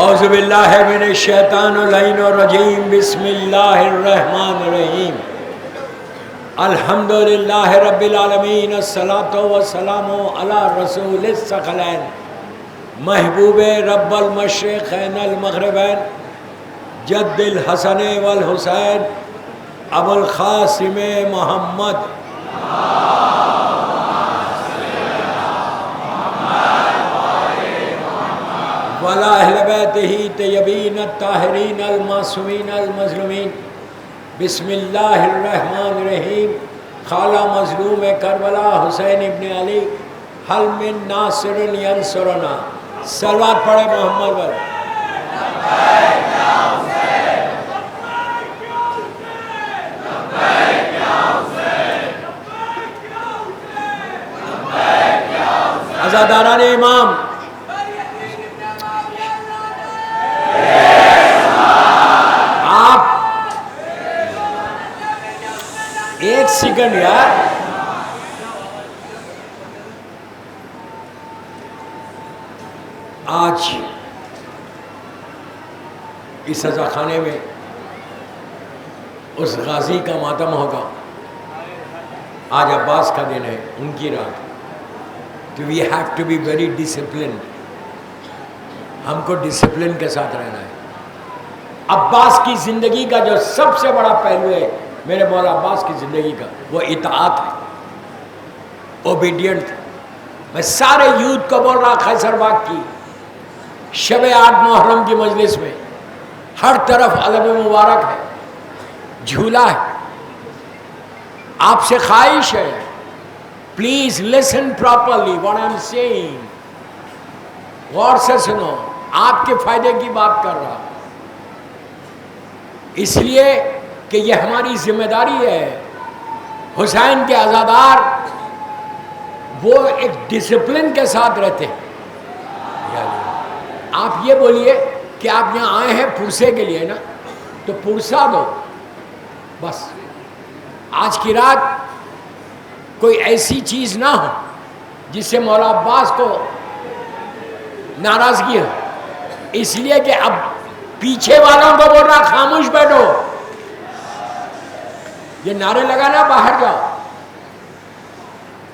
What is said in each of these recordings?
اعوذ باللہ من الشیطان اللعین الرجیم بسم اللہ الرحمن الرحیم الحمدللہ رب العالمین الصلاۃ والسلام علی رسول الثقلین محبوب رب المشرقین المغربین جد الحسن والحسین ابو القاسم محمد وعلی اہل بیتہ طیبین الطاہرین المعصومین المظلومین بسم اللہ الرحمن الرحیم خالہ مظلوم کربلا حسین ابن علی حل من ناصر ینصرنا صلوات پڑھے محمد پر عزاداران امام ایک سیکنڈ یار آج اس سزا خانے میں اس غازی کا ماتم ہوگا. آج عباس کا دن ہے، ان کی رات. تو we have to be very disciplined. ہم کو ڈسپلن کے ساتھ رہنا ہے. عباس کی زندگی کا جو سب سے بڑا پہلو ہے میرے مولا عباس کی زندگی کا، وہ اطاعت ہے، اوبیڈینٹ. میں سارے یوتھ کو بول رہا، خیسر باغ کی شب 8 محرم کی مجلس میں ہر طرف علم مبارک ہے، جھولا ہے. آپ سے خواہش ہے، please listen properly what I am saying. غور سے سنو، آپ کے فائدے کی بات کر رہا، اس لیے کہ یہ ہماری ذمہ داری ہے. حسین کے عزادار وہ ایک ڈسپلن کے ساتھ رہتے ہیں. آپ یہ بولیے کہ آپ یہاں آئے ہیں پرسے کے لیے نا، تو پرسا دو بس. آج کی رات کوئی ایسی چیز نہ ہو جس سے مولا عباس کو ناراضگی ہو. اس لیے کہ اب پیچھے والوں کو بول رہا خاموش بیٹھو، یہ نعرے لگانا باہر جاؤ.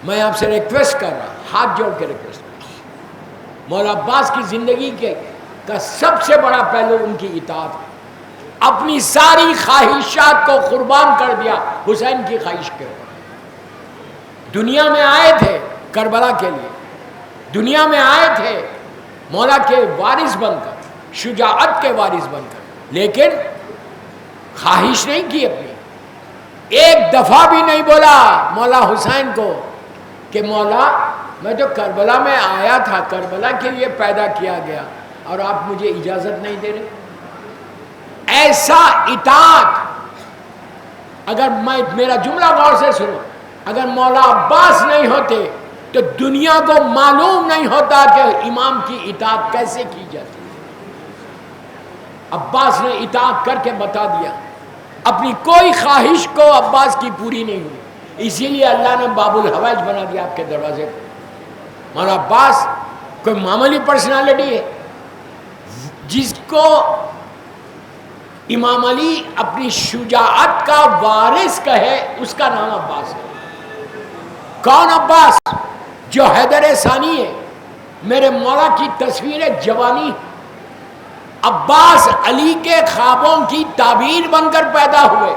میں آپ سے ریکویسٹ کر رہا، ہاتھ جوڑ کے ریکویسٹ کر رہا. مولا عباس کی زندگی کا سب سے بڑا پہلو ان کی اطاعت ہے. اپنی ساری خواہشات کو قربان کر دیا حسین کی خواہش کے. دنیا میں آئے تھے کربلا کے لیے، دنیا میں آئے تھے مولا کے وارث بن کر، شجاعت کے وارث بن کر، لیکن خواہش نہیں کی اپنی. ایک دفعہ بھی نہیں بولا مولا حسین کو کہ مولا میں تو کربلا میں آیا تھا، کربلا کے لیے پیدا کیا گیا اور آپ مجھے اجازت نہیں دے رہے. ایسا اطاعت. اگر میرا جملہ غور سے سنو، اگر مولا عباس نہیں ہوتے تو دنیا کو معلوم نہیں ہوتا کہ امام کی اطاعت کیسے کی جاتی. عباس نے اطاعت کر کے بتا دیا. اپنی کوئی خواہش کو عباس کی پوری نہیں ہوئی، اسی لیے اللہ نے باب الحوائج بنا دیا آپ کے دروازے کو. مولا عباس کوئی معمولی پرسنالٹی ہے جس کو امام علی اپنی شجاعت کا وارث کہے، اس کا نام عباس ہے. کون عباس؟ جو حیدر ثانی ہے، میرے مولا کی تصویر جوانی. عباس علی کے خوابوں کی تعبیر بن کر پیدا ہوئے.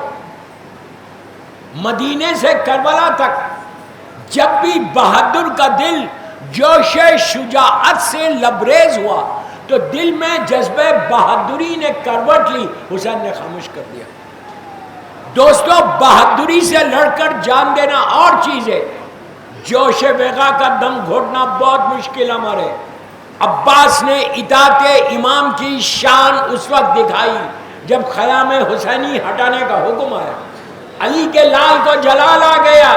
مدینے سے کربلا تک جب بھی بہادر کا دل جوش شجاعت سے لبریز ہوا تو دل میں جذبہ بہادری نے کروٹ لی، حسین نے خاموش کر دیا. دوستو، بہادری سے لڑ کر جان دینا اور چیز ہے، جوش وغیرہ کا دم گھوٹنا بہت مشکل ہمارے. عباس نے اطاعت امام کی شان اس وقت دکھائی جب خیام حسینی ہٹانے کا حکم آیا. علی کے لال کو جلال آ گیا،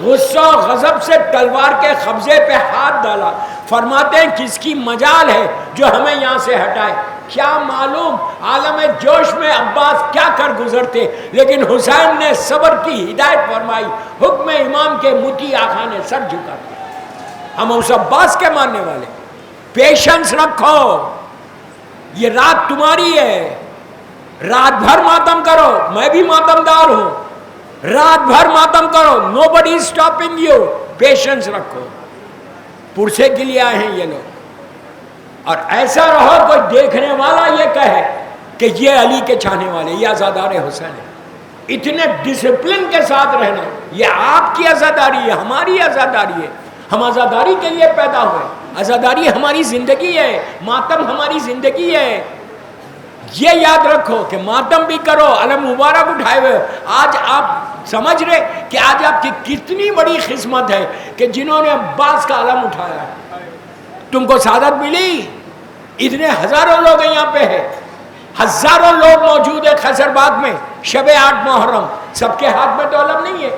غصہ و غضب سے تلوار کے قبضے پہ ہاتھ ڈالا. فرماتے ہیں کس کی مجال ہے جو ہمیں یہاں سے ہٹائے. کیا معلوم عالم جوش میں عباس کیا کر گزرتے، لیکن حسین نے صبر کی ہدایت فرمائی. حکم امام کے مطیع آقا نے سر جھکا دیا. ہم اس عباس کے ماننے والے. پیشنس رکھو. یہ رات تمہاری ہے، رات بھر ماتم کرو، میں بھی ماتم دار ہوں، رات بھر ماتم کرو، نو بڈی اسٹاپنگ یو، پیشنس رکھو۔ پرسے کے لیے آئے ہیں یہ لوگ، اور ایسا رہو کوئی دیکھنے والا یہ کہے کہ یہ علی کے چاہنے والے، یہ عزادار حسین ہے۔ اتنے ڈسپلن کے ساتھ رہنا، یہ آپ کی عزاداری ہے، ہماری عزاداری ہے، ہم عزاداری کے لیے پیدا ہوئے، عزاداری ہماری زندگی ہے، ماتم ہماری زندگی ہے۔ یہ یاد رکھو کہ ماتم بھی کرو، علم مبارک اٹھائے ہوئے۔ آج آپ سمجھ رہے کہ آج آپ کی کتنی بڑی قسمت ہے کہ جنہوں نے عباس کا علم اٹھایا ہے۔ تم کو سعادت ملی، اتنے ہزاروں لوگ یہاں پہ ہیں، ہزاروں لوگ موجود ہیں خیصر باغ میں، شب 8 محرم، سب کے ہاتھ میں تو علم نہیں ہے،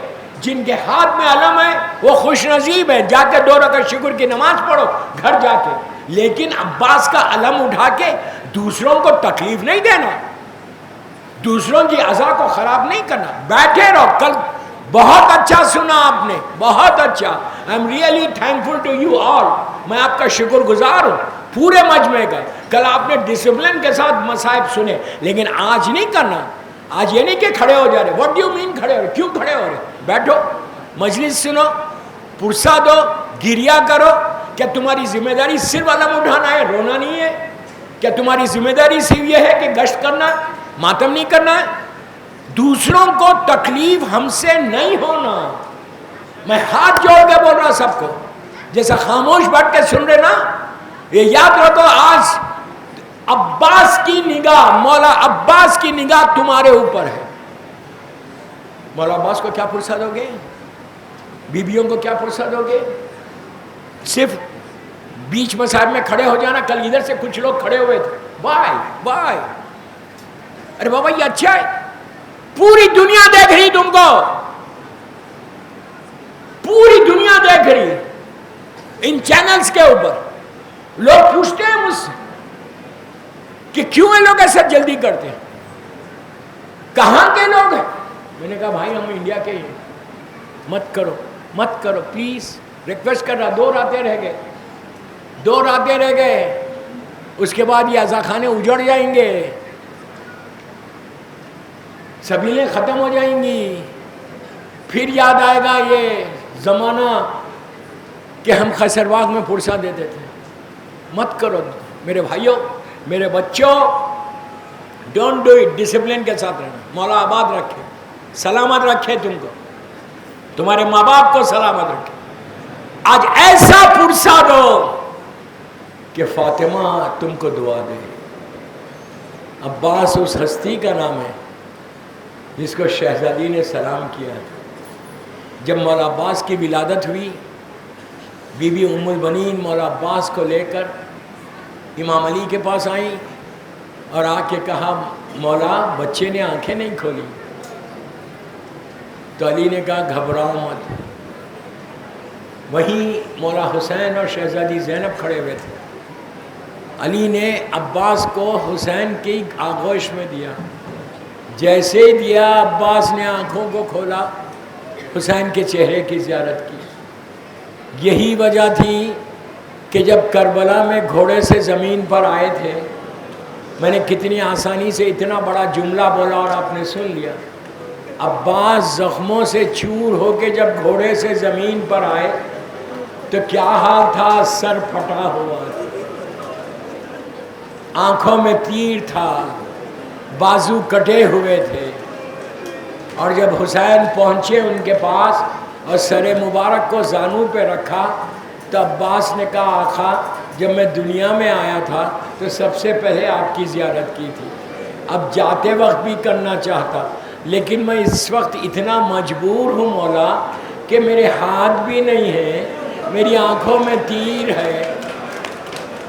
جن کے ہاتھ میں علم ہے وہ خوش نصیب ہے، جا کے 2 رکعت شکر کی نماز پڑھو گھر جا کے، لیکن عباس کا علم اٹھا کے دوسروں کو تکلیف نہیں دینا، دوسروں کی عزا کو خراب نہیں کرنا۔ بیٹھے رہو، کل بہت اچھا سنا آپ نے، بہت اچھا، I am really thankful to you all, میں آپ کا شکر گزار ہوں پورے مجمع کا۔ کل آپ نے ڈسپلن کے ساتھ مصائب سنے، لیکن آج نہیں کرنا۔ آج یہ نہیں کہ کھڑے ہو جا رہے، واٹ ڈو یو مین کھڑے ہو رہے، کیوں کھڑے ہو رہے؟ بیٹھو، مجلس سنو، پرسہ دو، گریا کرو۔ کیا تمہاری ذمہ داری صرف علم اٹھانا ہے، رونا نہیں ہے؟ کیا تمہاری ذمہ داری صرف یہ ہے کہ گشت کرنا ہے، ماتم نہیں کرنا ہے؟ دوسروں کو تکلیف ہم سے نہیں ہونا۔ میں ہاتھ جوڑ کے بول رہا سب کو، جیسا خاموش بیٹھ کے سن رہے نا، یہ یاد رکھو آج عباس کی نگاہ، مولا عباس کی نگاہ تمہارے اوپر ہے۔ مولا عباس کو کیا پرسہ دو گے؟ بیویوں کو کیا پرسہ دو گے؟ صرف بیچ مسائل میں کھڑے ہو جانا۔ کل ادھر سے کچھ لوگ کھڑے ہوئے تھے، بھائی بھائی، ارے بابا یہ اچھا ہے، پوری دنیا دیکھ رہی تم کو، پوری دنیا دیکھ رہی، ان چینلز کے اوپر لوگ پوچھتے ہیں مجھ سے کہ کیوں یہ لوگ ایسا جلدی کرتے ہیں، کہاں کے لوگ ہیں؟ میں نے کہا بھائی ہم انڈیا کے ہیں، مت کرو مت کرو پلیز، ریکویسٹ کر رہا۔ 2 راتیں رہ گئے، 2 راتیں رہ گئے، اس کے بعد یہ عزاخانے اجڑ جائیں گے، سبیلیں ختم ہو جائیں گی، پھر یاد آئے گا یہ زمانہ کہ ہم خیصر باغ میں پرسہ دیتے تھے۔ مت کرو میرے بھائیوں، میرے بچوں، ڈونٹ ڈو اٹ، ڈسپلن کے ساتھ رہنا۔ مولا آباد رکھے، سلامت رکھے تم کو، تمہارے ماں باپ کو سلامت رکھے۔ آج ایسا پرسہ دو کہ فاطمہ تم کو دعا دے۔ عباس اس ہستی کا نام ہے جس کو شہزادی نے سلام کیا۔ جب مولا عباس کی ولادت ہوئی، بی بی ام البنین مولا عباس کو لے کر امام علی کے پاس آئیں اور آ کے کہا مولا بچے نے آنکھیں نہیں کھولی۔ تو علی نے کہا گھبراؤ مت۔ وہیں مولا حسین اور شہزادی زینب کھڑے ہوئے تھے۔ علی نے عباس کو حسین کی آغوش میں دیا، جیسے ہی دیا عباس نے آنکھوں کو کھولا، حسین کے چہرے کی زیارت کی۔ یہی وجہ تھی کہ جب کربلا میں گھوڑے سے زمین پر آئے تھے، میں نے کتنی آسانی سے اتنا بڑا جملہ بولا اور آپ نے سن لیا۔ عباس زخموں سے چور ہو کے جب گھوڑے سے زمین پر آئے تو کیا حال تھا؟ سر پھٹا ہوا تھا، آنکھوں میں تیر تھا، بازو کٹے ہوئے تھے، اور جب حسین پہنچے ان کے پاس اور سر مبارک کو زانو پہ رکھا تو عباس نے کہا آقا جب میں دنیا میں آیا تھا تو سب سے پہلے آپ کی زیارت کی تھی، اب جاتے وقت بھی کرنا چاہتا، لیکن میں اس وقت اتنا مجبور ہوں مولا کہ میرے ہاتھ بھی نہیں ہیں، میری آنکھوں میں تیر ہے،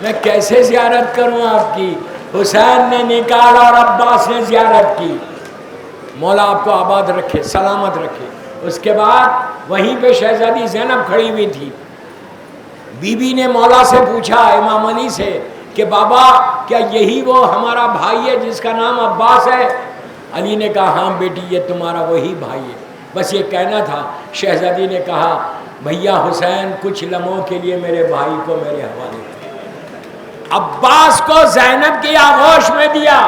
میں کیسے زیارت کروں آپ کی؟ حسین نے نکالا اور عباس نے زیارت کی۔ مولا آپ کو آباد رکھے، سلامت رکھے۔ اس کے بعد وہیں پہ شہزادی زینب کھڑی ہوئی تھی۔ بی بی نے مولا سے پوچھا، امام علی سے، کہ بابا کیا یہی وہ ہمارا بھائی ہے جس کا نام عباس ہے؟ علی نے کہا ہاں بیٹی یہ تمہارا وہی بھائی ہے، بس یہ کہنا تھا۔ شہزادی نے کہا بھیا حسین کچھ لمحوں کے لیے میرے بھائی کو میرے حوالے کر۔ عباس کو زینب کی آغوش میں دیا،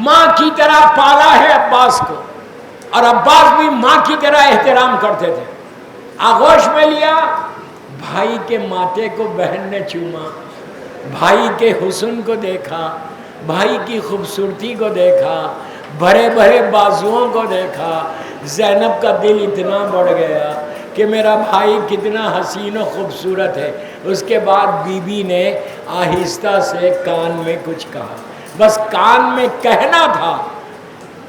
ماں کی طرح پالا ہے عباس کو، اور عباس بھی ماں کی طرح احترام کرتے تھے۔ آغوش میں لیا، بھائی کے ماتھے کو بہن نے چوما، بھائی کے حسن کو دیکھا، بھائی کی خوبصورتی کو دیکھا، بھرے بھرے بازوؤں کو دیکھا، زینب کا دل اتنا بڑھ گیا کہ میرا بھائی کتنا حسین و خوبصورت ہے۔ اس کے بعد بی بی نے آہستہ سے کان میں کچھ کہا، بس کان میں کہنا تھا۔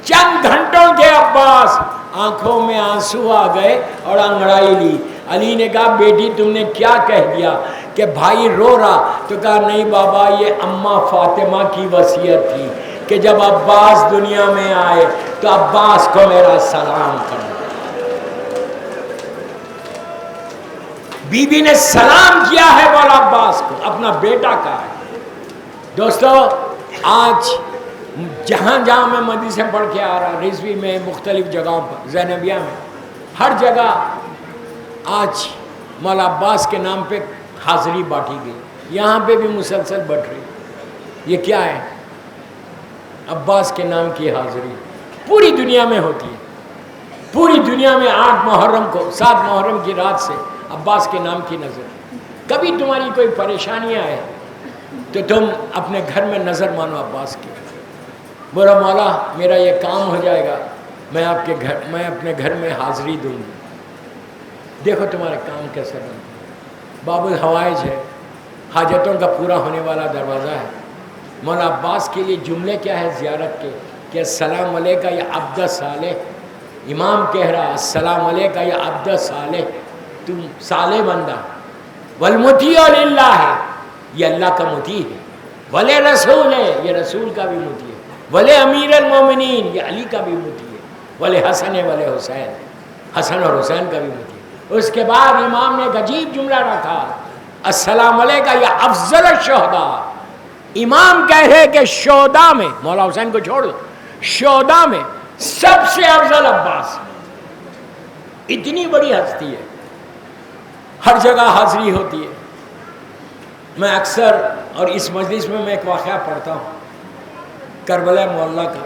چند گھنٹوں کے عباس آنکھوں میں آنسو آ گئے اور انگڑائی لی۔ علی نے کہا بیٹی تم نے کیا کہہ دیا؟ کہ بھائی رو رہا، تو کہا نہیں بابا یہ اماں فاطمہ کی وصیت تھی کہ جب عباس دنیا میں آئے تو عباس کو میرا سلام کرنا۔ بی بی نے سلام کیا ہے مولا عباس کو، اپنا بیٹا کہا ہے۔ دوستو آج جہاں جہاں میں مدرسے پڑھ کے آ رہا، رضوی میں، مختلف جگہوں پر، زینبیہ میں، ہر جگہ آج مولا عباس کے نام پہ حاضری بانٹی گئی، یہاں پہ بھی مسلسل بٹ رہی۔ یہ کیا ہے؟ عباس کے نام کی حاضری پوری دنیا میں ہوتی ہے۔ پوری دنیا میں 8 محرم کو، 7 محرم کی رات سے عباس کے نام کی نظر۔ کبھی تمہاری کوئی پریشانیاں آئے تو تم اپنے گھر میں نظر مانو عباس کی، بولا مولا میرا یہ کام ہو جائے گا، میں اپنے گھر میں حاضری دوں گی، دیکھو تمہارا کام کیسا بنتا ہے۔ باب الحوائج ہے، حاجتوں کا پورا ہونے والا دروازہ ہے۔ مولا عباس کے لیے جملے کیا ہے زیارت کے کہ السلام علیکہ یا عبد صالح۔ امام کہہ رہا السلام علیکہ یا عبد صالح، تم صالح بندہ۔ والمطیع للہ ہے، یہ اللہ کا مطیع ہے۔ ولی رسول ہے، یہ رسول کا بھی مطیع ہے۔ ولی امیر المومنین، یہ علی کا بھی مطیع ہے۔ ولی حسن ولی حسین، حسن اور حسین کا بھی مطیع ہے۔ اس کے بعد امام نے ایک عجیب جملہ رکھا السلام علیکہ یا افضل الشہداء۔ امام کہہ رہے کہ شہداء میں، مولا حسین کو چھوڑ دو، شہداء میں سب سے افضل عباس۔ اتنی بڑی ہستی ہے، ہر جگہ حاضری ہوتی ہے۔ میں اکثر اور اس مجلس میں ایک واقعہ پڑھتا ہوں کربلا معلیٰ کا،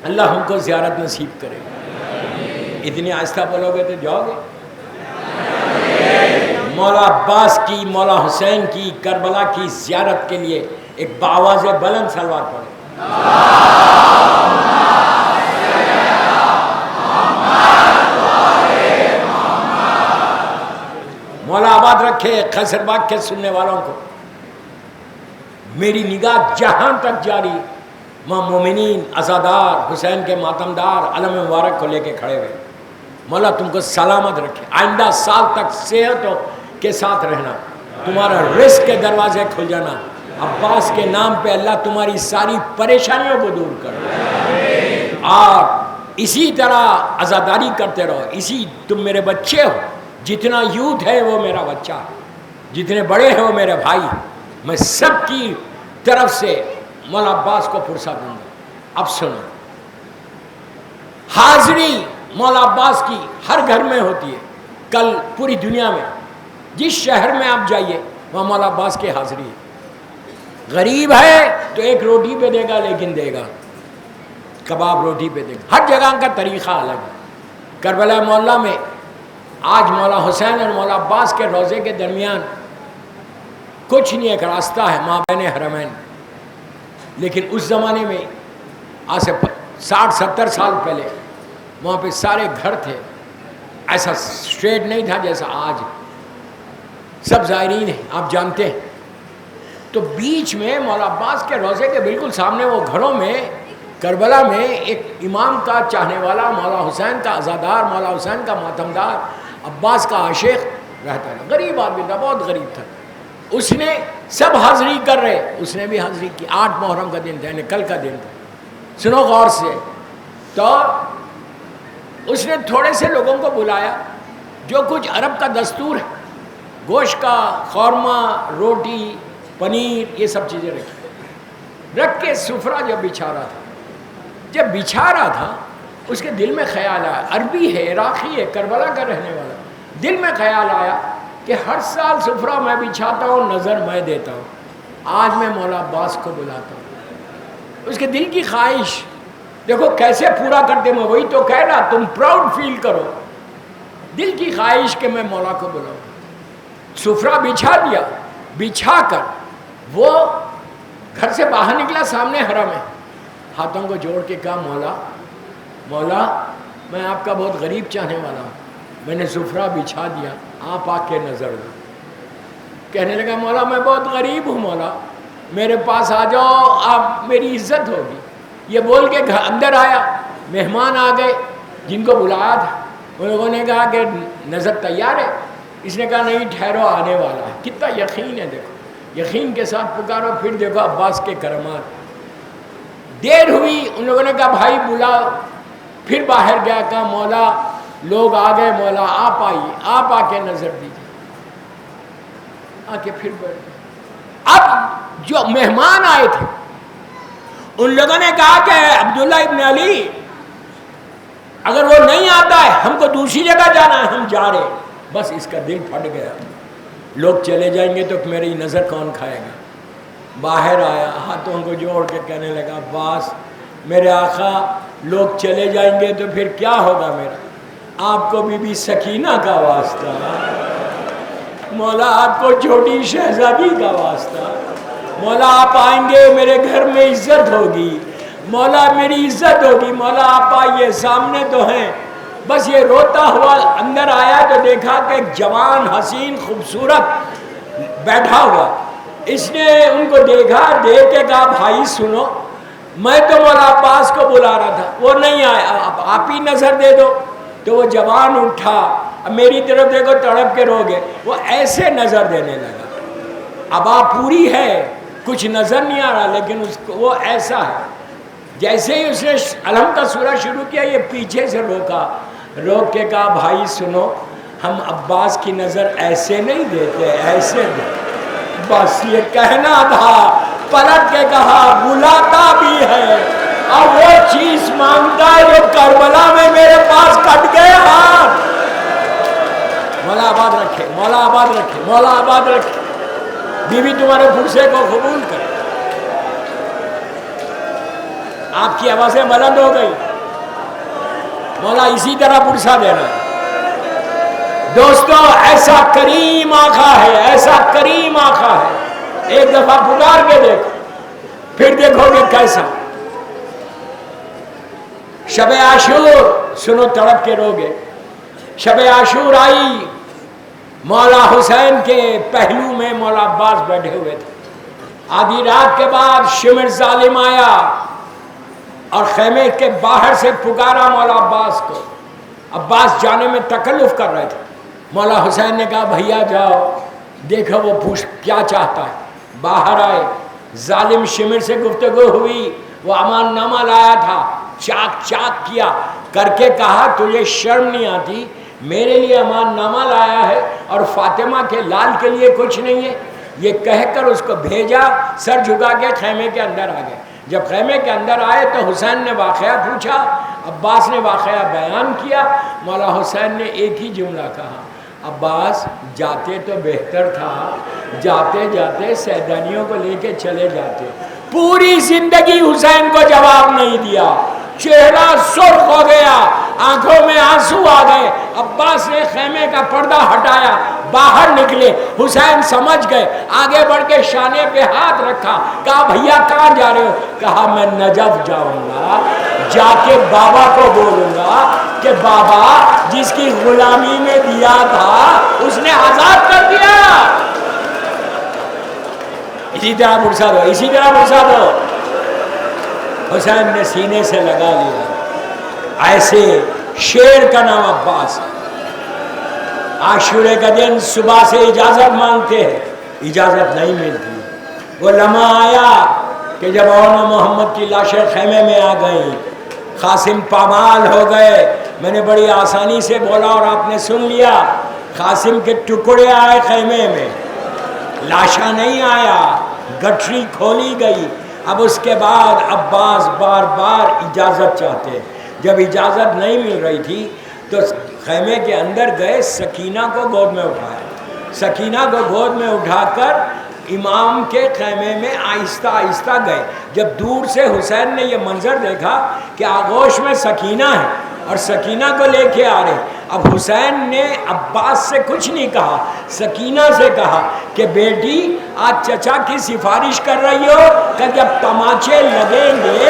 اللہ ہم کو زیارت نصیب کرے۔ اتنی آہستہ بولو گے تو جاؤ گے؟ مولا عباس کی، مولا حسین کی کربلا کی زیارت کے لیے ایک بآواز بلند صلوات پڑھیں۔ مولا آباد رکھے قیصر باغ کے سننے والوں کو۔ میری نگاہ جہاں تک جاری، ماں مومنین، عزادار، حسین کے ماتمدار علم مبارک کو لے کے کھڑے ہوئے۔ مولا تم کو سلامت رکھے، آئندہ سال تک صحت کے ساتھ رہنا، تمہارا رزق کے دروازے کھل جانا، عباس کے نام پہ اللہ تمہاری ساری پریشانیوں کو دور کر، اور اسی طرح عزاداری کرتے رہو۔ تم میرے بچے ہو، جتنا یوتھ ہے وہ میرا بچہ ہے، جتنے بڑے ہیں وہ میرے بھائی، میں سب کی طرف سے مولا عباس کو فرصت دوں گا۔ اب سنو، حاضری مولا عباس کی ہر گھر میں ہوتی ہے۔ کل پوری دنیا میں جس شہر میں آپ جائیے وہاں مولا عباس کی حاضری ہے۔ غریب ہے تو ایک روٹی پہ دے گا، لیکن دے گا، کباب روٹی پہ دے گا۔ ہر جگہ کا طریقہ الگ ہے۔ کربلا معلیٰ میں آج مولا حسین اور مولا عباس کے روضے کے درمیان کچھ نہیں، ایک راستہ ہے مابین حرمین، لیکن اس زمانے میں آج سے 60-70 سال پہلے وہاں پہ سارے گھر تھے، ایسا اسٹریٹ نہیں تھا جیسا آج، سب زائرین ہیں آپ جانتے ہیں۔ تو بیچ میں مولا عباس کے روضے کے بالکل سامنے وہ گھروں میں کربلا میں ایک امام کا چاہنے والا، مولا حسین کا عزادار، مولا حسین کا ماتمدار، عباس کا عاشق رہتا تھا۔ غریب آدمی تھا، بہت غریب تھا۔ اس نے سب حاضری کر رہے، اس نے بھی حاضری کی۔ 8 محرم کا دن تھا، یعنی کل کا دن تھا۔ سنو غور سے، تو اس نے تھوڑے سے لوگوں کو بلایا، جو کچھ عرب کا دستور ہے، گوشت کا خورمہ، روٹی، پنیر، یہ سب چیزیں رکھ کے سفرہ جب بچھا رہا تھا، جب بچھا رہا تھا اس کے دل میں خیال آیا، عربی ہے، عراقی ہے، کربلا کا رہنے والا، دل میں خیال آیا کہ ہر سال سفرہ میں بچھاتا ہوں، نظر میں دیتا ہوں، آج میں مولا عباس کو بلاتا ہوں۔ اس کے دل کی خواہش دیکھو کیسے پورا کرتے، میں وہی تو کہہ رہا، تم پراؤڈ فیل کرو، دل کی خواہش کہ میں مولا کو بلاؤں۔ سفرہ بچھا دیا، بچھا کر وہ گھر سے باہر نکلا، سامنے حرم ہے، ہاتھوں کو جوڑ کے کہا مولا مولا میں آپ کا بہت غریب چاہنے والا ہوں، میں نے سفرہ بچھا دیا، آپ آ کے نظر دو۔ کہنے لگا مولا میں بہت غریب ہوں، مولا میرے پاس آ جاؤ، آپ میری عزت ہوگی۔ یہ بول کے گھر اندر آیا، مہمان آ گئے جن کو بلایا تھا، ان لوگوں نے کہا کہ نظر تیار ہے؟ اس نے کہا نہیں ٹھہرو، آنے والا ہے۔ کتنا یقین ہے، دیکھو یقین کے ساتھ پکارو، پھر دیکھو عباس کے کرامات۔ دیر ہوئی، ان لوگوں نے کہا بھائی بلاؤ، پھر باہر گیا، کہا مولا لوگ آ گئے، مولا آپ آئیے، آپ آ کے نظر دیجیے۔ آ کے پھر بیٹھ گئے۔ اب جو مہمان آئے تھے ان لوگوں نے کہا کہ عبداللہ ابن علی اگر وہ نہیں آتا ہے ہم کو دوسری جگہ جانا ہے، ہم جا رہے۔ بس اس کا دل پھٹ گیا، لوگ چلے جائیں گے تو میری نظر کون کھائے گا۔ باہر آیا، ہاتھوں کو جوڑ کے کہنے لگا عباس میرے آقا لوگ چلے جائیں گے تو پھر کیا ہوگا میرا، آپ کو بی بی سکینہ کا واسطہ، مولا آپ کو چھوٹی شہزادی کا واسطہ، مولا آپ آئیں گے میرے گھر میں عزت ہوگی، مولا میری عزت ہوگی، مولا آپ آئیے، سامنے تو ہیں۔ بس یہ روتا ہوا اندر آیا تو دیکھا کہ ایک جوان حسین خوبصورت بیٹھا ہوا، اس نے ان کو دیکھا، دیکھ کے کہا بھائی سنو، میں تو مولا عباس کو بلا رہا تھا، وہ نہیں آیا، آپ ہی نظر دے دو۔ تو وہ جوان اٹھا، اب میری طرف دیکھو تڑپ کے رو گئے، وہ ایسے نظر دینے لگا۔ ابا پوری ہے، کچھ نظر نہیں آ رہا، لیکن اس کو وہ ایسا ہے جیسے ہی اس نے الحم کا سورہ شروع کیا، یہ پیچھے سے روکا، روک کے کہا بھائی سنو، ہم عباس کی نظر ایسے نہیں دیتے، ایسے دیتے۔ بس یہ کہنا تھا، پلٹ کے کہا بلاتا بھی ہے اور وہ چیز مانگتا ہے جو کربلا میں میرے پاس کٹ گئے ہاتھ۔ مولا آباد رکھے، مولا آباد رکھے، مولا آباد رکھے، بیوی تمہارے پرسے کو قبول کرے۔ آپ کی آوازیں بلند ہو گئی، مولا اسی طرح پرسا دینا۔ دوستو ایسا کریم آقا ہے، ایسا کریم آقا ہے، ایک دفعہ پکار کے دیکھو پھر دیکھو گے کیسا۔ شب عاشور، سنو تڑپ کے روگے، شب عاشور آئی، مولا حسین کے پہلو میں مولا عباس بیٹھے ہوئے تھے۔ آدھی رات کے بعد شمر ظالم آیا اور خیمے کے باہر سے پکارا مولا عباس کو۔ عباس جانے میں تکلف کر رہے تھے، مولا حسین نے کہا بھیا جاؤ دیکھو وہ پوچھ کیا چاہتا ہے۔ باہر آئے، ظالم شمر سے گفتگو ہوئی، وہ امان نامہ لایا تھا، چاک چاک کیا، کر کے کہا تجھے شرم نہیں آتی، میرے لیے امان نامہ لایا ہے اور فاطمہ کے لال کے لیے کچھ نہیں ہے؟ یہ کہہ کر اس کو بھیجا، سر جھکا کے خیمے کے اندر آ گئے۔ جب خیمے کے اندر آئے تو حسین نے واقعہ پوچھا، عباس نے واقعہ بیان کیا۔ مولا حسین نے ایک ہی جملہ کہا، عباس جاتے تو بہتر تھا، جاتے جاتے سیدانیوں کو لے کے چلے جاتے۔ پوری زندگی حسین کو جواب نہیں دیا، چہرہ سرخ ہو گیا، آنکھوں میں آنسو آ گئے۔ عباس نے خیمے کا پردہ ہٹایا، باہر نکلے، حسین سمجھ گئے، آگے بڑھ کے شانے پہ ہاتھ رکھا، کہا بھیا کہاں جا رہے ہو؟ کہا میں نجف جاؤں گا، جا کے بابا کو بولوں گا کہ بابا جس کی غلامی میں دیا تھا اس نے آزاد کر دیا۔ اسی طرح مرسا دو، اسی طرح مرسا دو۔ حسین نے سینے سے لگا لیا، ایسے شیر کا نام عباس۔ عاشورے کا دن صبح سے اجازت مانگتے ہیں، اجازت نہیں ملتی۔ وہ لمحہ آیا کہ جب اونا محمد کی لاشیں خیمے میں آ گئیں، قاسم پامال ہو گئے۔ میں نے بڑی آسانی سے بولا اور آپ نے سن لیا، قاسم کے ٹکڑے آئے خیمے میں، لاشاں نہیں آیا، گٹھری کھولی گئی۔ اب اس کے بعد عباس بار بار اجازت چاہتے، جب اجازت نہیں مل رہی تھی تو خیمے کے اندر گئے، سکینہ کو گود میں اٹھایا، سکینہ کو گود میں اٹھا کر امام کے خیمے میں آہستہ آہستہ گئے. جب دور سے حسین نے یہ منظر دیکھا کہ آغوش میں سکینہ ہے اور سکینہ کو لے کے آ رہے، اب حسین نے عباس سے کچھ نہیں کہا، سکینہ سے کہا کہ بیٹی آج چچا کی سفارش کر رہی ہو کہ جب تماچے لگیں گے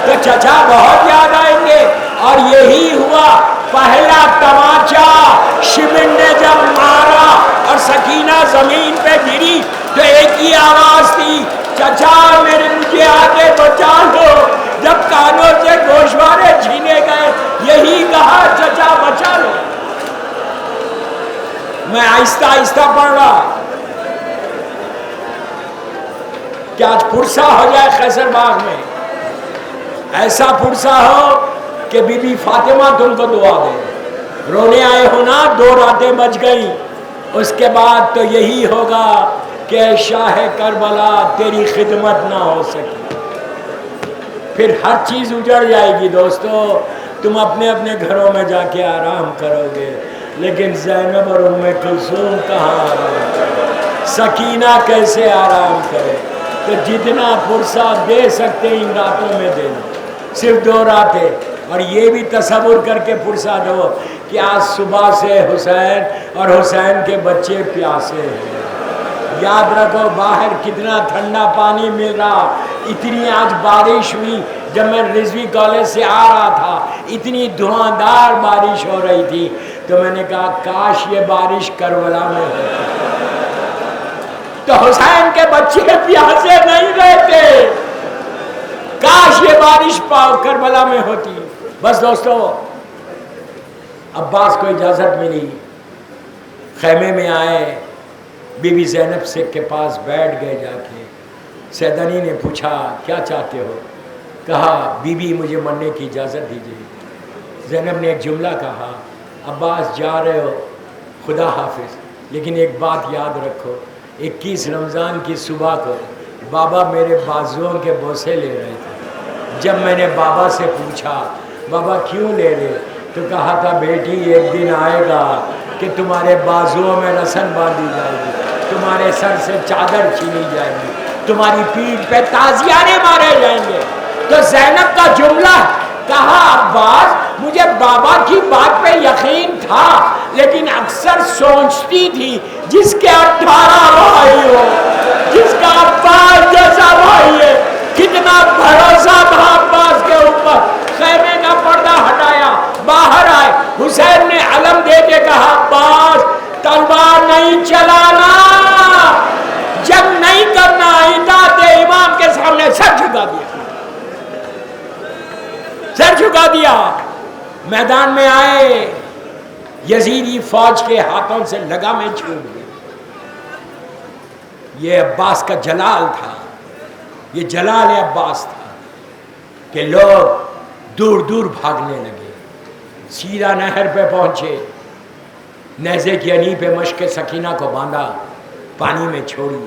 تو چچا بہت یاد آئیں گے. اور یہی ہوا، پہلا تماچا شمن نے جب مارا اور سکینہ زمین پہ گری تو ایک ہی آواز تھی، چچا مجھے آگے بچا لو. جب کانوں سے گوشوارے چھینے گئے یہی کہا، چچا بچا لو. میں آہستہ آہستہ پڑھ رہا کہ آج پرسا ہو جائے خیسر باغ میں، ایسا پرسا ہو کہ بی بی فاطمہ تم کو دعا دے. رونے آئے ہو نا، 2 راتیں بچ گئی، اس کے بعد تو یہی ہوگا کہ اے شاہ کربلا تیری خدمت نہ ہو سکی. پھر ہر چیز اجڑ جائے گی دوستو، تم اپنے اپنے گھروں میں جا کے آرام کرو گے، لیکن زینب اور ام کلثوم کہاں آرام کرے، سکینہ کیسے آرام کرے؟ تو جتنا پرسہ دے سکتے ان راتوں میں دے دو، صرف 2 راتیں. اور یہ بھی تصور کر کے پرسہ دو کہ آج صبح سے حسین اور حسین کے بچے پیاسے ہیں. یاد رکھو باہر کتنا ٹھنڈا پانی مل رہا. اتنی آج بارش ہوئی، جب میں رضوی کالج سے آ رہا تھا اتنی دھواندار بارش ہو رہی تھی، تو میں نے کہا کاش یہ بارش کربلا میں ہوتی تو حسین کے بچے پیاسے نہیں رہتے، کاش یہ بارش کربلا میں ہوتی. بس دوستو، عباس کو اجازت ملی، خیمے میں آئے، بی بی زینب سے کے پاس بیٹھ گئے. جا کے سیدنی نے پوچھا کیا چاہتے ہو؟ کہا بی بی مجھے مرنے کی اجازت دیجیے. زینب نے ایک جملہ کہا، عباس جا رہے ہو خدا حافظ، لیکن ایک بات یاد رکھو، 21 رمضان کی صبح کو بابا میرے بازوؤں کے بوسے لے رہے تھے. جب میں نے بابا سے پوچھا بابا کیوں لے رہے، تو کہا تھا بیٹی ایک دن آئے گا کہ تمہارے بازوؤں میں رسن باندھی جائے گی، تمہارے سر سے چادر چھینی جائے گی، تمہاری پیٹھ پہ تازیانے مارے جائیں گے. تو زینب کا جملہ کہا عباس مجھے بابا کی بات پہ یقین تھا، لیکن اکثر سوچتی تھی جس کے 18 بھائی ہو، جس کا عباس جیسا بھائی ہے، کتنا بھروسہ تھا عباس کے اوپر. خیمے کا پردہ ہٹایا، باہر آئے، حسین نے علم دے کے کہا عباس تلوار نہیں چلانا، جنگ نہیں کرنا، اطاعت امام کے سامنے سر جھکا دیا، سر جھکا دیا. میدان میں آئے، یزیدی فوج کے ہاتھوں سے لگامیں چھوٹ گئی. یہ عباس کا جلال تھا، یہ جلال عباس تھا کہ لوگ دور دور بھاگنے لگے. سیدھا نہر پہ پہنچے، نیزے کی انہی پہ مشق سکینہ کو باندھا، پانی میں چھوڑی.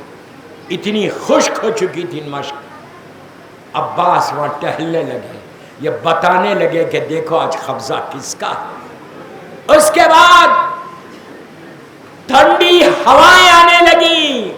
اتنی خشک ہو چکی تھی مشق. عباس وہاں ٹہلنے لگے، یہ بتانے لگے کہ دیکھو آج قبضہ کس کا ہے. اس کے بعد ٹھنڈی ہوائیں آنے لگی.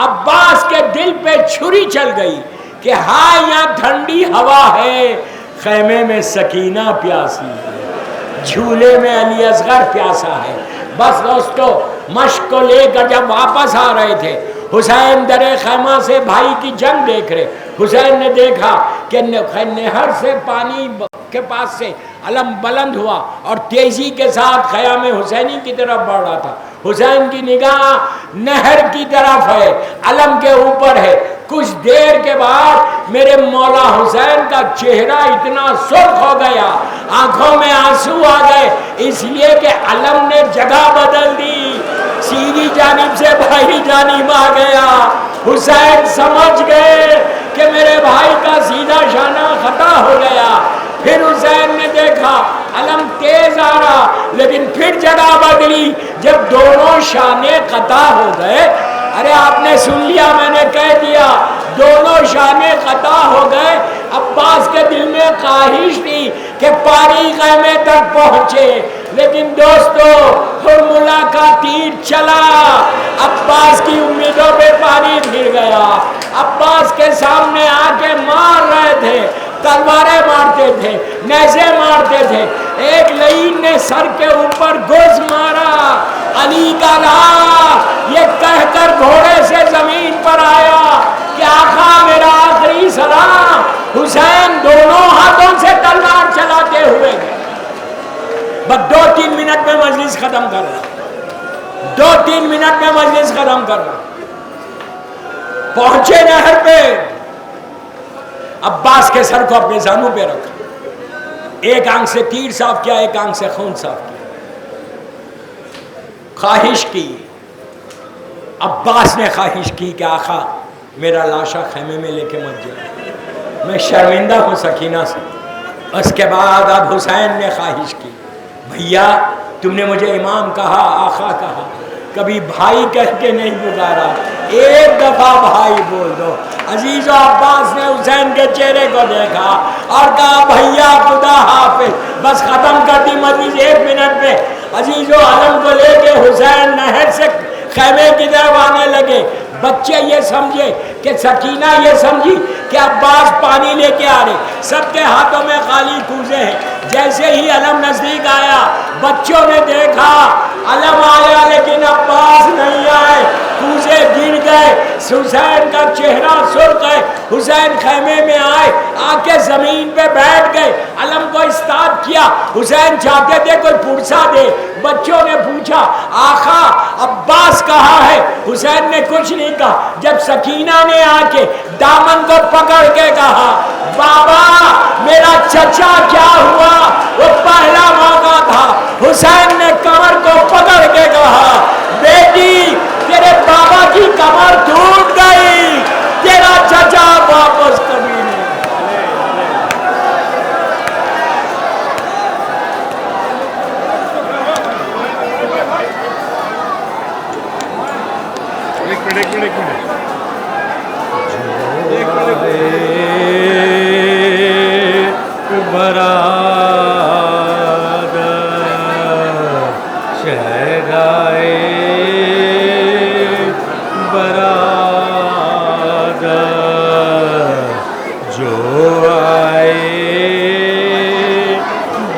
عباس کے دل پہ چھری چل گئی کہ ہاں یہاں ٹھنڈی ہوا ہے، خیمے میں سکینہ پیاسی ہے، جھولے میں علی اصغر پیاسا ہے. بس دوستو، مشق کو لے کر جب واپس آ رہے تھے، حسین در خیمہ سے بھائی کی جنگ دیکھ رہے. حسین نے دیکھا کہ نہر سے پانی کے پاس سے علم بلند ہوا اور تیزی کے ساتھ خیام حسینی کی طرف بڑھ رہا تھا. حسین کی نگاہ نہر کی طرف ہے، علم کے اوپر ہے. کچھ دیر کے بعد میرے مولا حسین کا چہرہ اتنا سرخ ہو گیا، آنکھوں میں آنسو آ گئے، اس لیے کہ علم نے جگہ بدل دی، سیدھی جانب سے بھائی جانب آ گیا. حسین سمجھ گئے کہ میرے بھائی کا سیدھا شانہ خطا ہو گیا. پھر حسین نے دیکھا علم تیز آ رہا، لیکن پھر جگہ بدلی جب دونوں شانے قطع ہو گئے. ارے آپ نے سن لیا، میں نے کہہ دیا، دونوں شانے قطع ہو گئے. عباس کے دل میں خواہش تھی کہ پاری خیمے تک پہنچے، لیکن دوستو حرملہ کا تیر چلا، عباس کی امیدوں پہ پانی پھر گیا۔ عباس کے سامنے آ کے مار رہے تھے، تلواریں مارتے تھے، نیزے مارتے تھے، ایک لعین نے سر کے اوپر گوز مارا، علی کا لا یہ کہہ کر گھوڑے سے زمین پر آیا کہ آقا میرا آخری سلام۔ حسین دونوں ہاتھوں سے تلوار چلاتے ہوئے گئے۔ بس 2-3 منٹ میں مجلس ختم کر رہا، 2-3 منٹ میں مجلس ختم کر رہا۔ پہنچے نہر پہ، عباس کے سر کو اپنے زانوں پہ رکھا، ایک آنکھ سے تیر صاف کیا، ایک آنکھ سے خون صاف کیا۔ خواہش کی، عباس نے خواہش کی کہ آقا میرا لاشا خیمے میں لے کے مت جائے، میں شرمندہ ہوں سکینہ سے۔ اس کے بعد اب حسین نے خواہش کی، بھیا تم نے مجھے امام کہا، آقا کہا، کبھی بھائی کہہ کے نہیں گزارا، ایک دفعہ بھائی بول دو۔ عزیز و عباس نے حسین کے چہرے کو دیکھا اور کہا بھیا خدا حافظ، بس ختم کر دی مجلس 1 منٹ میں۔ عزیز و علم کو لے کے حسین نہر سے خیمے کی طرف آنے لگے۔ بچے یہ سمجھے کہ سکینہ یہ سمجھی کہ عباس پانی لے کے آ رہے، سب کے ہاتھوں میں خالی کوزے ہیں۔ جیسے ہی علم نزدیک آیا، بچوں نے دیکھا علم آیا لیکن عباس نہیں آئے، کوزے گر گئے، حسین کا چہرہ سرخ ہے۔ حسین خیمے میں آئے، آ کے زمین پہ بیٹھ گئے، علم کو استاد کیا۔ حسین چاہتے تھے کوئی پرسا دے، بچوں نے پوچھا آقا عباس کہاں ہے؟ حسین نے کچھ نہیں کہا۔ جب سکینہ نے آ کے دامن کو پکڑ کے کہا بابا میرا چچا کیا ہوا، وہ پہلا موقع تھا۔ حسین نے کمر کو پکڑ کے کہا بیٹی تیرے بابا کی کمر ٹوٹ گئی، تیرا چچا واپس کبھی نہیں۔ ایک منٹ برادر شہدائے برادر جو آئے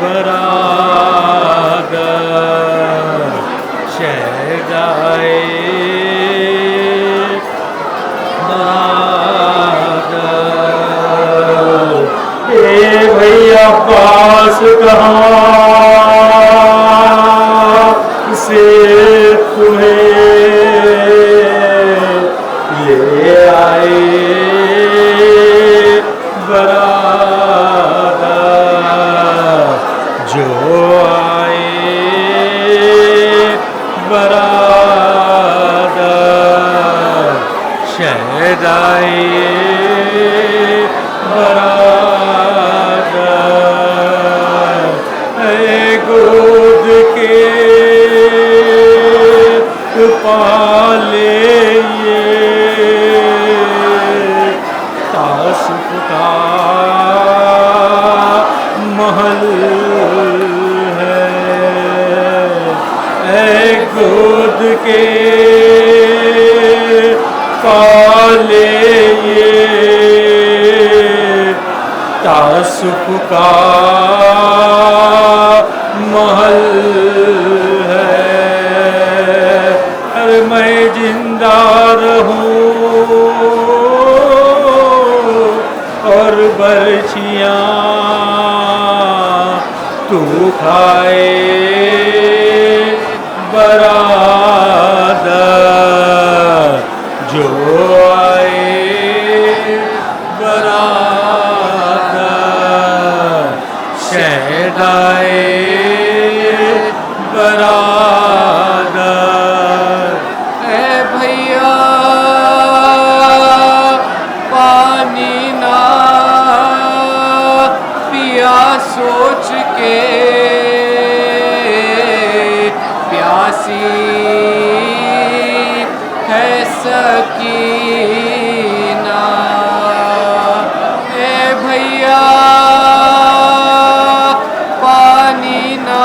برادر شہدائے عباس کہاں سے تمہیں لے آئے برادر جو آئے برادر شہدائے گود کے پالے تاسف کا محل ہے، اے گود کے پالے تاسف کا محل ہے۔ ارے میں زندہ رہوں اور برچیاں تو کھائے برادر جو آئے برادر شہدائے برادر۔ اے بھیا پانی نہ پیا سوچ کے، پیاسی ہے سکینہ۔ اے بھیا پانی نہ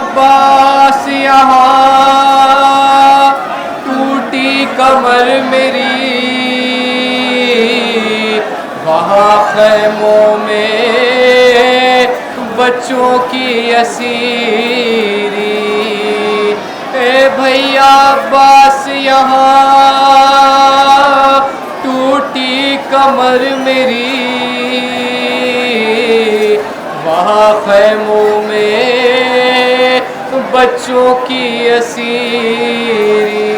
عباس یہاں ٹوٹی کمر میری وہاں خیموں میں بچوں کی اسیری اے بھیا عباس یہاں ٹوٹی کمر میری وہاں خیموں میں بچوں کی اسیری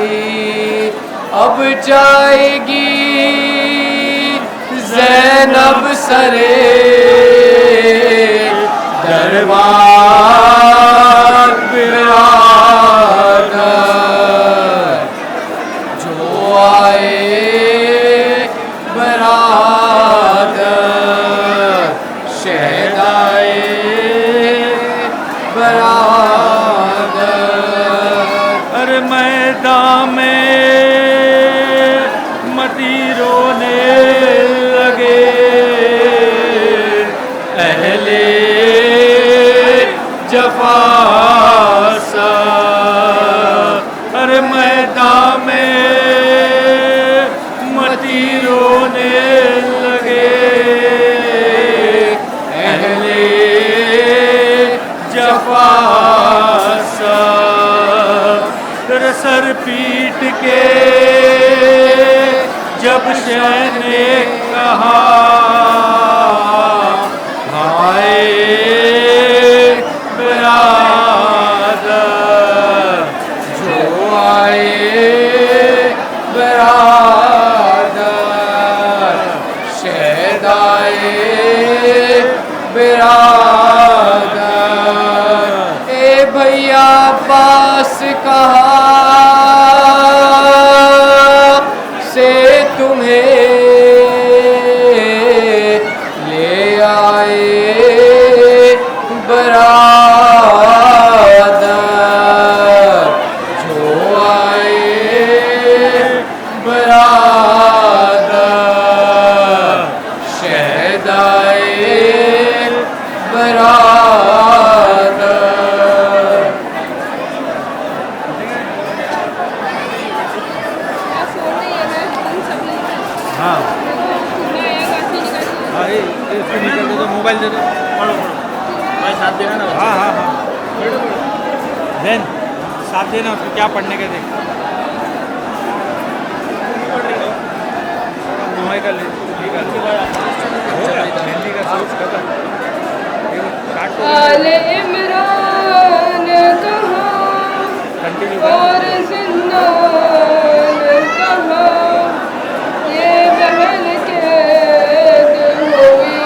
اب جائے گی زینب سرے دربار برادر جو آئے برادر شہدائے برادر ہر میدان میں متی رونے لگے اہل جفا سا ہر میدان میں متی رونے لگے اہل جفا سا سر پیٹ کے جب شہ نے کہا ہائے برادر جو آئے برادر شہدائے برادر اے بھیا عباس کہا سے تمہیں لے آئے برادر جو آئے برادر شہدائے برادر ہاں نکل دے دو موبائل دے دو پڑھو بھائی ساتھ دینا نا ہاں ہاں ہاں دین ساتھ دینا اس کو کیا پڑھنے کے دیکھ ہندی کا سوچ ختم آل عمران کہاں اور زندان کہاں یہ بہن قید ہوئی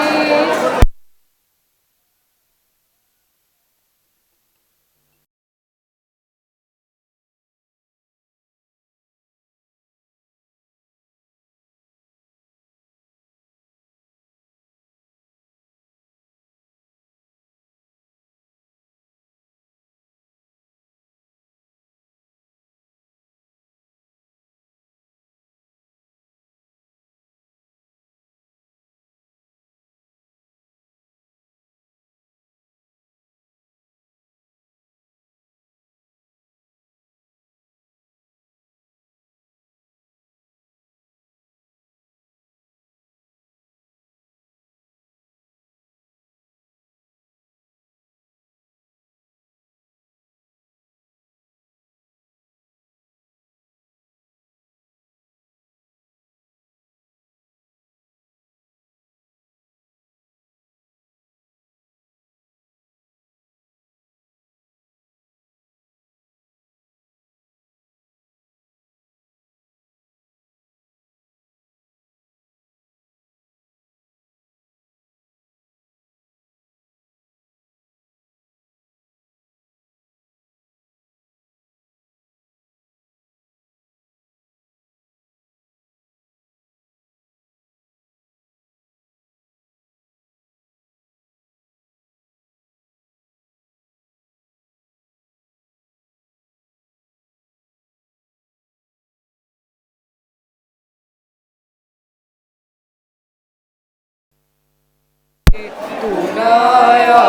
تو نایا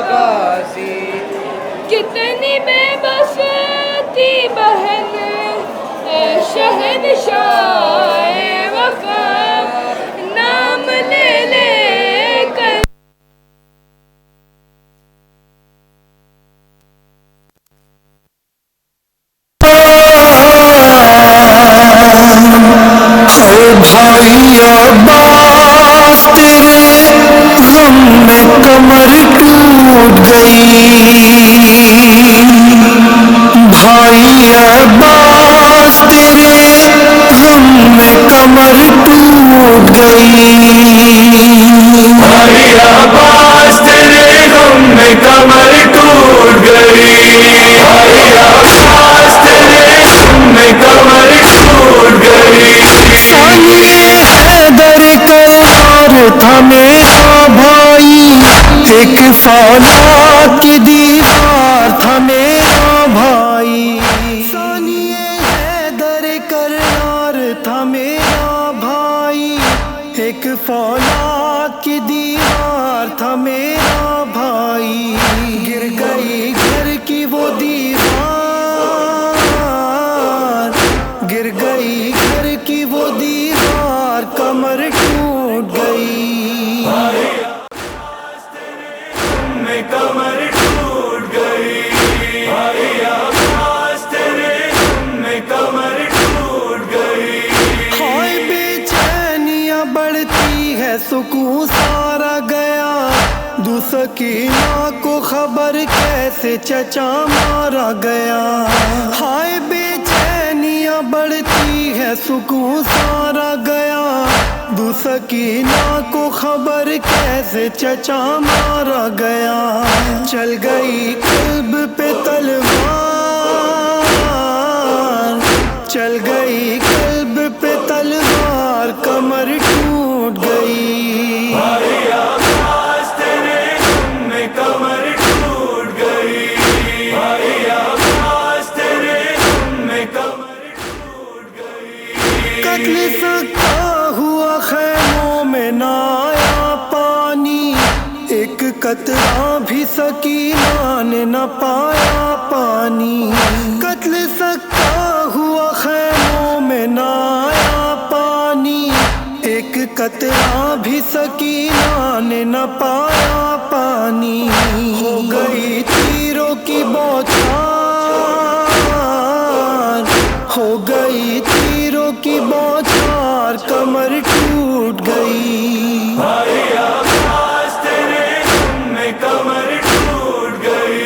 غازی کہ فولاد کی دیوار تھا میرا بھائی، ثانی حیدر کرار تھا میرا بھائی، ایک فولاد کی دیوار تھا میرا بھائی، گر گئی گھر کی وہ دیوار، گر گئی گھر کی وہ دیوار، کمر ٹوٹ گئی، کمر ٹوٹ گئی، بھائی عباس تیرے میں کمر ٹوٹ گئی، ہائے بے چینیاں بڑھتی ہے سکون سارا گیا، دو سکینہ کو خبر کیسے چچا مارا گیا، ہائے بے چینیاں بڑھتی ہے سکون سارا گیا، دو سکینہ کو خبر کیسے چچا مارا گیا، چل گئی قلب پہ تلوار، چل گئی قلب پہ تلوار، کمر ٹوٹ گئی، بھائی عباس تیرے میں کمر ٹوٹ گئی، بھائی عباس تیرے میں کمر ٹوٹ گئی، قتل سکا ہوا خیموں میں نہ آیا پانی، ایک قطرہ بھی سکینہ نے نہ پایا پانی، قتل سکا ہوا خیموں میں نہ آیا پانی، ایک قطرہ بھی سکینہ نے نہ پایا پانی، ہو گئی تیروں کی بوچھار، ہو گئی تیروں کی بوچھار، کمر ٹوٹ گئی، بھائی عباس تیرے میں کمر ٹوٹ گئی،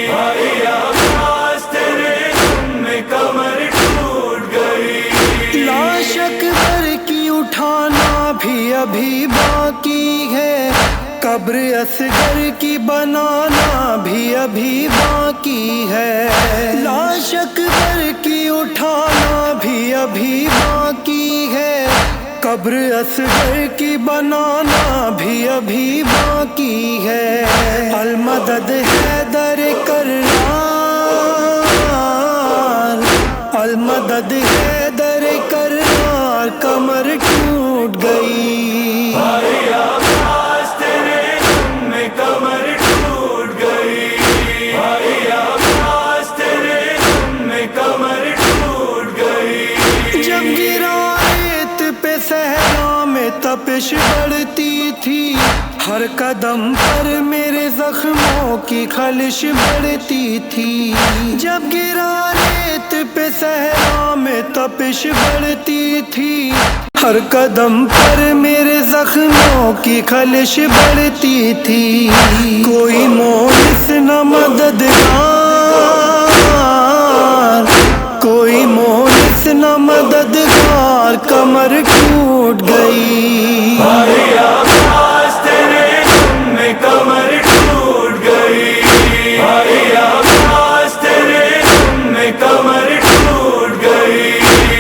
بھائی عباس تیرے میں کمر ٹوٹ گئی، لاش اکبر کی اٹھانا بھی ابھی باقی ہے، قبر اصغر کی بنانا بھی ابھی باقی ہے، لاش اکبر کی اٹھانا بھی ابھی باقی ہے، قبر اصغر کی بنانا بھی ابھی باقی ہے، المدد حیدر کرار، المدد حیدر کرار، کمر ٹوٹ گئی، بھائی عباس تیرے میں کمر ٹوٹ گئی، بھائی عباس تیرے میں کمر ٹوٹ گئی، جب گرا ریت پہ صحرا میں تپش بڑھتی تھی، ہر قدم پر میرے زخموں کی خلش بڑھتی تھی، جب گرا ریت پہ صحرا میں تپش بڑھتی تھی، ہر قدم پر میرے زخموں کی خلش بڑھتی تھی، کوئی مونس نہ مددگار، کوئی مونس نہ مددگار، کمر ٹوٹ گئی، بھائی عباس تیرے میں کمر ٹوٹ گئی، بھائی عباس تیرے میں کمر ٹوٹ گئی،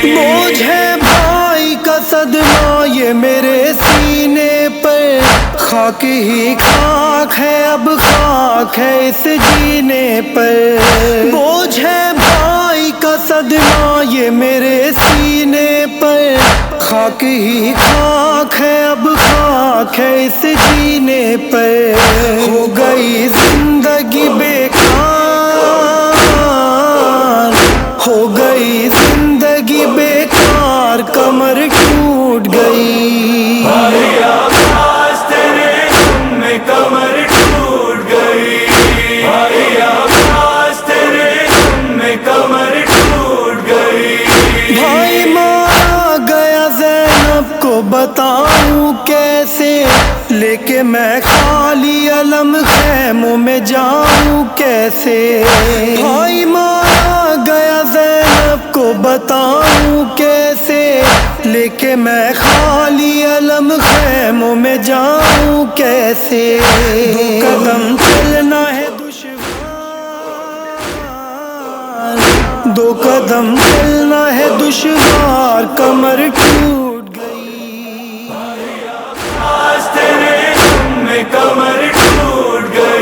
بوجھ ہے بھائی کا صدمہ یہ میرے سینے پر، خاک ہی خاک ہے اب خاک ہے اس جینے پر، بوجھ ہے بھائی کا صدمہ یہ میرے سینے پر، خاک ہی خاک ہے اب خاک ہے اس جینے پر، ہو گئی زندگی بیکار، ہو گئی زندگی بیکار، کمر ٹوٹ گئی، بھائی عباس تیرے میں کمر ٹوٹ گئی، بھائی عباس تیرے میں کمر ٹوٹ گئی، بھائی مارا گیا زینب کو بتاؤں کیسے، لے کے میں خالی علم خیموں میں جاؤں کیسے، بھائی مارا گیا زینب کو بتاؤں کیسے، لے کے میں خالی علم خیموں میں جاؤں کیسے، دو قدم چلنا ہے دو قدم چلنا ہے دشوار، کمر ٹوٹ گئی، عباس تیرے میں کمر ٹوٹ گئی،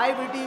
IVT